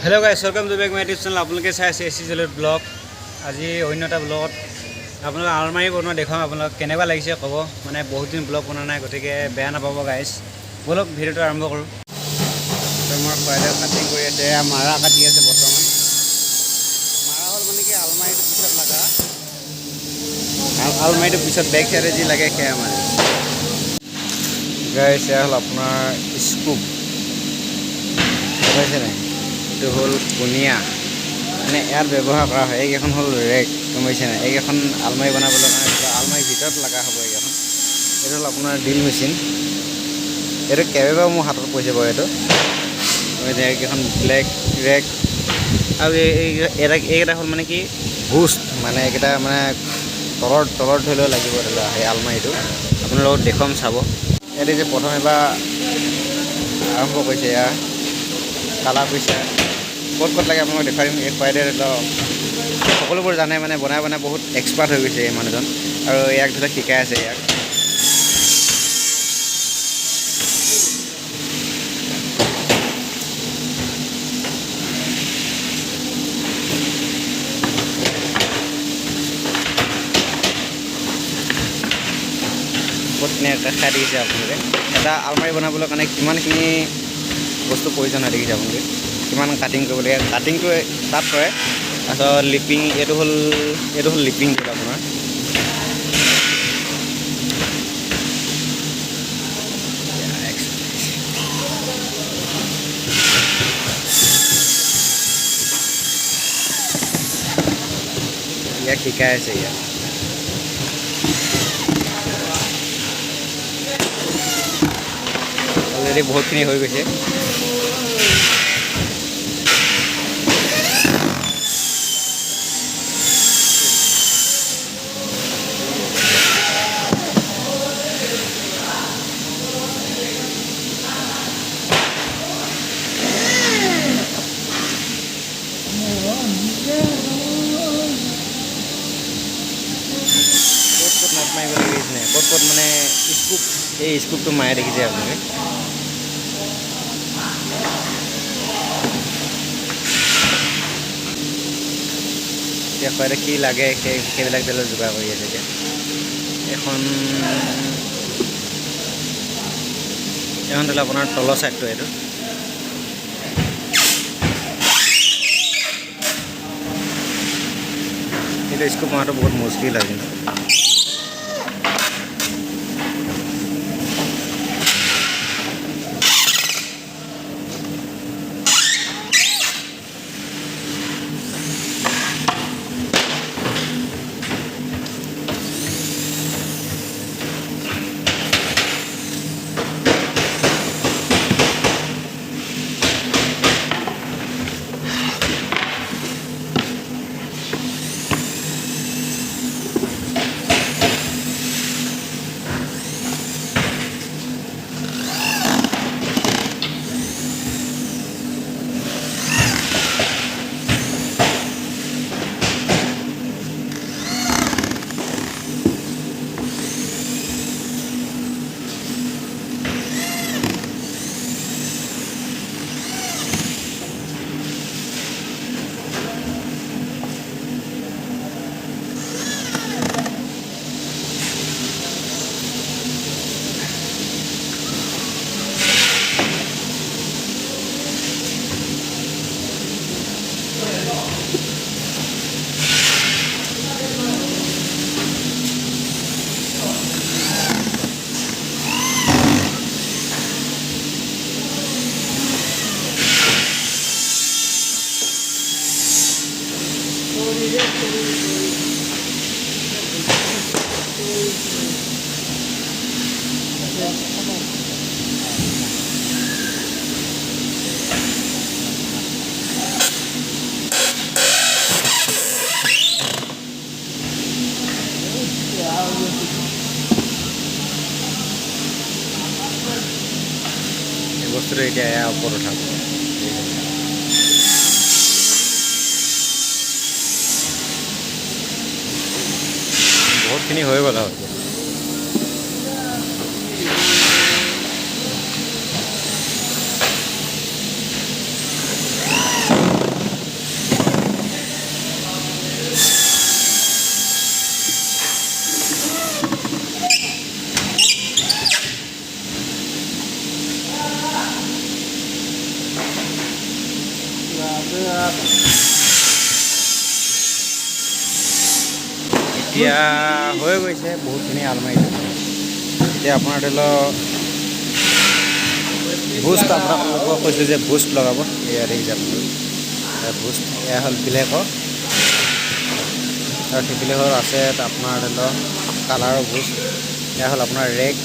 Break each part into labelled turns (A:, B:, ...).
A: Hello guys, welcome to back my YouTube channel. आपलोके चाই আছে এসি জেলৰ ব্লগ। আজি অন্য এটা ব্লগত আপোনালোক আলমাৰি বনোৱা দেখাম। আপোনালোক কেনেকুৱা লাগিছে ক'ব। মানে বহুত দিন ব্লগ বনোৱা নাই, গতিকে বেয়া নাপাব গাইস। বলক ভিডিঅ'টো আৰম্ভ কৰোঁ। মই ফাইদাৰ কাটিং কৰি আছে, মাৰা কাটি আছে বৰ্তমান। মাৰা হ'ল মানে কি আলমাৰিটো পিছত লাগা, আলমাৰিটো পিছত বেক সাইডে যি লাগে সেয়া মানে গাইস। এয়া হ'ল আপোনাৰ স্কুপ, পাইছে নাই? এইটো হ'ল কোনিয়া, মানে ইয়াত ব্যৱহাৰ কৰা হয়। এইকেইখন হ'ল ৰেক, গম পাইছে নাই? এইকেইখন আলমাৰি বনাবলৈ কাৰণে আলমাৰীৰ ভিতৰত লগা হ'ব। এইকেইখন এইটো হ'ল আপোনাৰ ড্ৰিল মেচিন। এইটো কেইবাবাৰো মোৰ হাতত পৰিছে বাৰু। এইকেইখন ব্লেক ৰেক আৰু এইকেইটা হ'ল মানে কি বুষ্ট, মানে এইকেইটা মানে তলত ধৰি লওক লাগিব ধৰি লওক সেই আলমাৰিটো। আপোনালোকক দেখুৱাম চাব। ইয়াতে যে প্ৰথম এবাৰ আৰম্ভ কৰিছে, ইয়াৰ কালাৰ কৰিছে। ক'ত লাগে আপোনালোকক দেখুৱাই দিম। এই খুৱাই দিয়ে সকলোবোৰ জানে, মানে বনাই বহুত এক্সপাৰ্ট হৈ গৈছে এই মানুহজন। আৰু ইয়াক ধৰি লওক শিকাই আছে। ইয়াক বহুত দেখাই দেখিছে আপোনালোকে। এটা আলমাৰি বনাবলৈ কাৰণে কিমানখিনি বস্তু প্ৰয়োজন হয় দেখিছে আপোনালোকে। কিমান কাটিং কৰিব লাগে, কাটিংটো তাত কৰে। তাৰপিছত লিপিং, এইটো হ'ল লিপিং আপোনাৰ। ইয়াক শিকাই আছে। ইয়াত অলৰেডি বহুতখিনি হৈ গৈছে। ক'ত নাট মাৰিব লাগিছে নাই, ক'ত মানে স্কুপ, এই স্কুপটো মাৰে দেখিছে আপোনালোকে। এতিয়া খুৱাইতে কি লাগে সেইবিলাক তেলত যোগাৰ কৰি আছে। এতিয়া এখন ধৰি লওক আপোনাৰ তলৰ ছাইডটো এইটো স্কুপ মাৰাটো বহুত মুস্কিল হয় কিন্তু। বস্তুটো এতিয়া এয়া ওপৰত উঠাব। বহুতখিনি হৈ গ'ল আৰু এতিয়া হৈ গৈছে বহুতখিনি আলমাৰিটো। এতিয়া আপোনাৰ ধৰি লওক বুষ্ট আপোনালোকক কৈছোঁ যে বুষ্ট লগাব। এয়া দেখিছে আপোনালোক বুষ্ট। এয়া হ'ল ব্লেকৰ আৰু সেইফালে হ'ল আছে আপোনাৰ ধৰি লওক কালাৰৰ বুষ্ট। এয়া হ'ল আপোনাৰ ৰেক।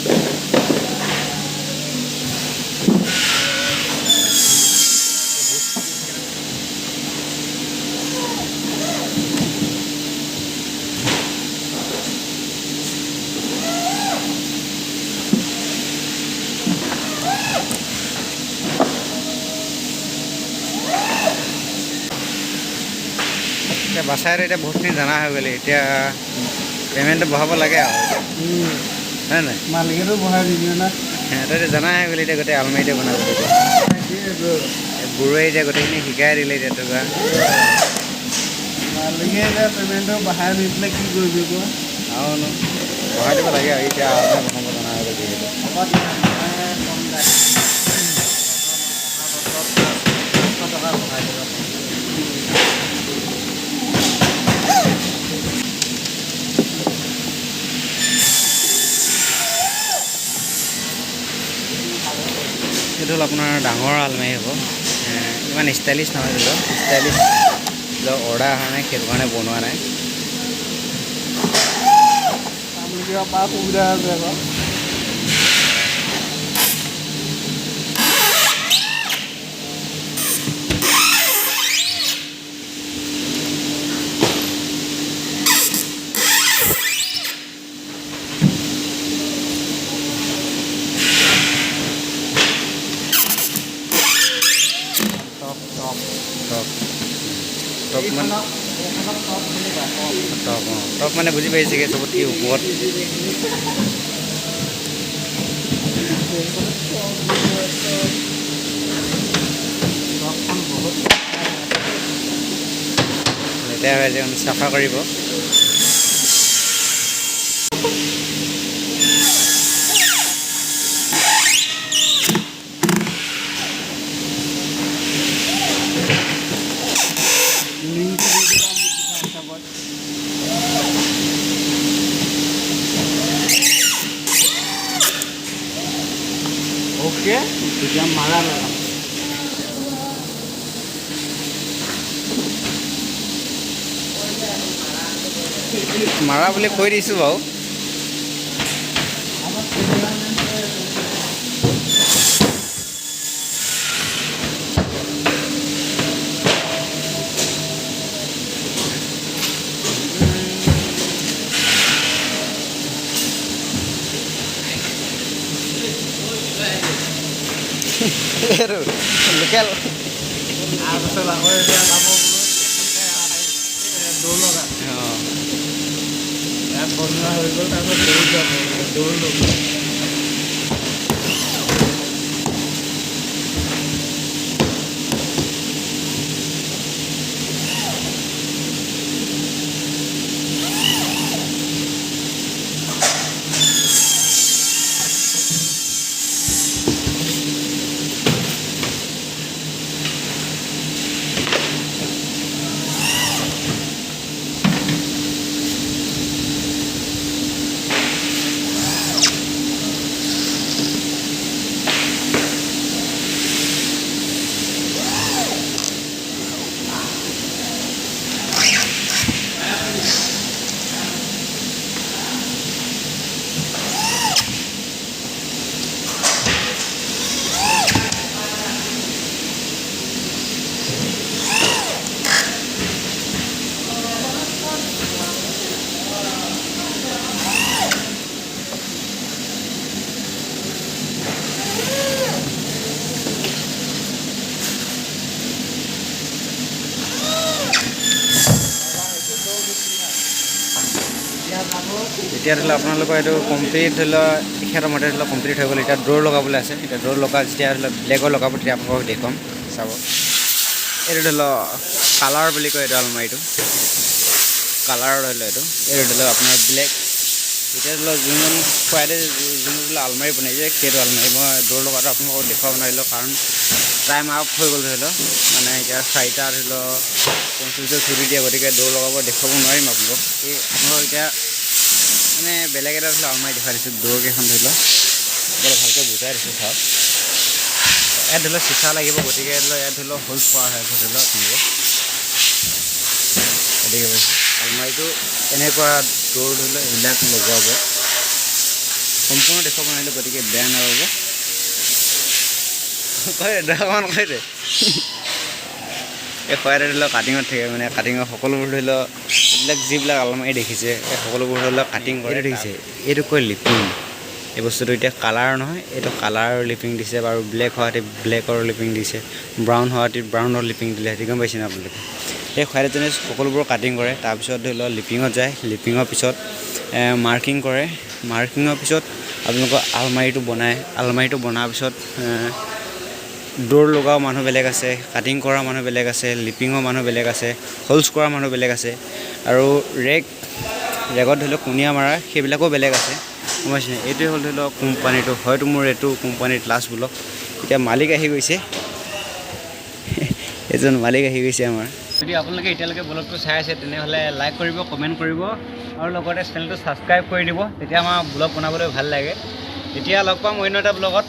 A: এতিয়া বাছাইটো এতিয়া বহুতখিনি জানা হৈ গ'লে এতিয়া পে'মেণ্টটো বঢ়াব লাগে আৰু হয় নাই?
B: মালিকেতো বঢ়াই দিবি না।
A: সিহঁতে জানা হৈ গ'লে এতিয়া গোটেই আলমাৰিতে বনাব গুৰুৱে এতিয়া গোটেইখিনি শিকাই দিলে এতিয়া তোকা।
B: মালিকে এতিয়া পে'মেণ্টটো বঢ়াই দি পেলাই কি কৰিবি কোৱা?
A: আৰুনো বঢ়াই দিব লাগে আৰু এতিয়া আলমাৰি বনাব জনা হৈ গ'ল যিহেতু। টকা বঢ়াই দিব। এইটো হ'ল আপোনাৰ ডাঙৰ আলমাৰি হ'ব। ইমান ষ্টাইলিছ নহয় ধৰি লওক। ষ্টাইলিছ অৰ্ডাৰ অহা নাই, সেইটো কাৰণে বনোৱা নাই।
B: কিবা পা সুবিধা আছে আকৌ।
A: টপ মানে বুজি পাইছেগৈ চবতকৈ ওপৰত। লেতেৰা হৈ যায়, চাফা কৰিব।
B: ओके তেতিয়া মাৰা লগাম।
A: মাৰা বুলি কৈ দিছোঁ বাৰু। লোকেল
B: তাৰপিছত আকৌ এতিয়া যাব বোলো দৌৰ লগা।
A: অঁ
B: ইয়াত বনোৱা হৈ গ'ল, তাৰপিছত দৌৰ যাব দৌৰ লগা।
A: এতিয়া ধৰি লওক আপোনালোকৰ এইটো কমপ্লিট ধৰি লওক এখেতৰ মতে ধৰি লওক কমপ্লিট হৈ গ'ল। এতিয়া ড্ৰৰ লগাবলৈ আছে। এতিয়া ড্ৰৰ লগা যেতিয়া ধৰি লওক ব্লেকৰ লগাব তেতিয়া আপোনালোকক দেখুৱাম। চাব এইটো ধৰি লওক কালাৰ বুলি কয় এইটো আলমাৰিটো। কালাৰৰ ধৰি লওক এইটো ধৰি লওক আপোনাৰ ব্লেক এতিয়া ধৰি লওক যোনজন খুৱাইতে যোনটো আলমাৰি বনাইছে সেইটো আলমাৰি মই দৌৰ লগাটো আপোনালোকক দেখুৱাব নোৱাৰিলোঁ কাৰণ টাইম আপ হৈ গ'ল ধৰি লওক মানে এতিয়া 4টা ধৰি লওক 45 ছুটি দিয়ে গতিকে দৌৰ লগাব দেখুৱাব নোৱাৰিম আপোনালোকক এই আপোনালোকক এতিয়া মানে বেলেগ এটা ধৰি লওক আলমাৰি দেখুৱাই দিছোঁ দৌৰকেইখন ধৰি লওক অলপ ভালকৈ বুজাই দিছোঁ চাওক ইয়াত ধৰি লওক চিচা লাগিব গতিকে ধৰি লওক ইয়াত ধৰি লওক হোল্ড কৰা হয় ধৰি লওক আপোনালোকক গতিকে আলমাৰিটো এনেকুৱা দৌৰ ধৰি লওক এইবিলাক লগোৱাব সম্পূৰ্ণ দেখুৱাব নোৱাৰিলোঁ গতিকে বেয়া নাপাব কয় দেখামান কয় দে এই খুৱাইতে ধৰি লওক কাটিঙত থাকে মানে কাটিঙৰ সকলোবোৰ ধৰি লওক এইবিলাক যিবিলাক আলমাৰি দেখিছে এই সকলোবোৰ ধৰি লওক কাটিং কৰি দেখিছে এইটো কয় লিপিং এই বস্তুটো এতিয়া কালাৰ নহয় এইটো কালাৰৰ লিপিং দিছে আৰু ব্লেক হোৱাতে ব্লেকৰ লিপিং দিছে ব্ৰাউন হোৱাতে ব্ৰাউনৰ লিপিং দিলে সেইটো গম পাইছে না আপোনালোকে এই খুৱাইতে সকলোবোৰ কাটিং কৰে তাৰপিছত ধৰি লওক লিপিঙত যায় লিপিঙৰ পিছত মাৰ্কিং কৰে মাৰ্কিঙৰ পিছত আপোনালোকৰ আলমাৰিটো বনাৰ পিছত দৌৰ লগাও মানুহ বেলেগ আছে কাটিং কৰা মানুহ বেলেগ আছে লিপিঙৰ মানুহ বেলেগ আছে হোল্ডছ কৰা মানুহ বেলেগ আছে আৰু ৰেগত ধৰি লওক কুনিয়া মাৰা সেইবিলাকো বেলেগ আছে গম পাইছেনে এইটোৱে হ'ল ধৰি লওক কোম্পানীটো হয়তো মোৰ এইটো কোম্পানীৰ ক্লাছ ব্লক এতিয়া মালিক আহি গৈছে এজন মালিক আহি গৈছে আমাৰ যদি আপোনালোকে এতিয়ালৈকে ব্লগটো চাই আছে তেনেহ'লে লাইক কৰিব কমেণ্ট কৰিব আৰু লগতে চেনেলটো ছাবস্ক্ৰাইব কৰি দিব তেতিয়া আমাৰ ব্লগ বনাবলৈ ভাল লাগে এতিয়া লগ পাম অন্য এটা ব্লগত